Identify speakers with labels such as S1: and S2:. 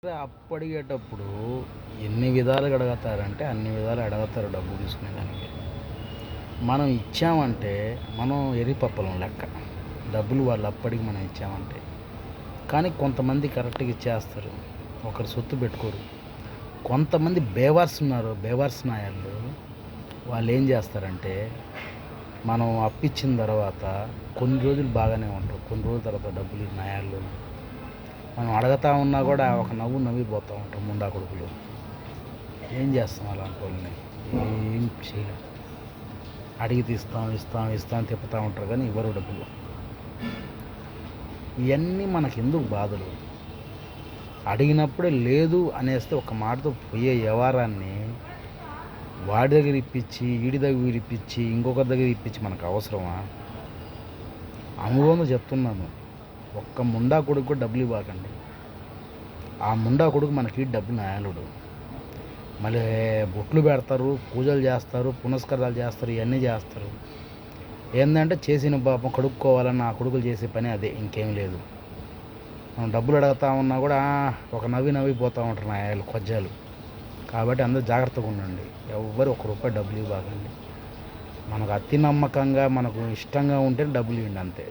S1: అప్పు అడిగేటప్పుడు ఎన్ని విధాలుగా అడుగుతారంటే అన్ని విధాలు అడుగుతారు డబ్బులు తీసుకునేదానికి. మనం ఇచ్చామంటే మనం ఎర్రిపప్పలం లెక్క. డబ్బులు వాళ్ళు అప్పడికి మనం ఇచ్చామంటే. కానీ కొంతమంది కరెక్ట్‌గా ఇచ్చేస్తారు. ఒకరు సొత్తు పెట్టుకోరు. కొంతమంది బేవర్స్ ఉన్నారు. బేవర్స్ నాయాళ్ళు. వాళ్ళేం చేస్తారంటే మనం అప్పిచ్చిన తర్వాత కొన్ని రోజులు బాగానే ఉంటారు. కొన్ని రోజుల తర్వాత డబ్బులు ఈ నాయాళ్ళు మనం అడగతా ఉన్నా కూడా ఒక నవ్వు నవ్విపోతూ ఉంటాం ముండా కొడుకులు. ఏం చేస్తాం అలాంటి వాళ్ళని? ఏం చేయలేం. అడిగితే ఇస్తాం తిప్పుతూ ఉంటారు కానీ ఇవ్వరు డబ్బులు. ఇవన్నీ మనకెందుకు బాధలు? అడిగినప్పుడే లేదు అనేస్తే ఒక మాటతో పోయే వ్యవహారాన్ని వాడి దగ్గర ఇప్పించి వీడి దగ్గర ఇప్పించి ఇంకొకరి దగ్గర ఇప్పించి మనకు అవసరమా? అనుభవంతో చెప్తున్నాను. ఒక్క ముండా కొడుకు కూడా డబ్బులు ఇవ్వకండి. ఆ ముండా కొడుకు మనకి డబ్బులు నాయాలుడు. మళ్ళీ బొట్లు పెడతారు, పూజలు చేస్తారు, పునస్కారాలు చేస్తారు, ఇవన్నీ చేస్తారు. ఏంటంటే చేసిన పాపం కడుక్కోవాలని ఆ కొడుకులు చేసే పని అదే, ఇంకేం లేదు. మనం డబ్బులు అడుగుతా ఉన్నా కూడా ఒక నవ్విపోతూ ఉంటారు నాయాలు కొజ్జాలు. కాబట్టి అందరూ జాగ్రత్తగా ఉండండి. ఎవ్వరు ₹1 డబ్బులు ఇవ్వకండి. మనకు అతి నమ్మకంగా మనకు ఇష్టంగా ఉంటే డబ్బులు ఇవ్వండి అంతే.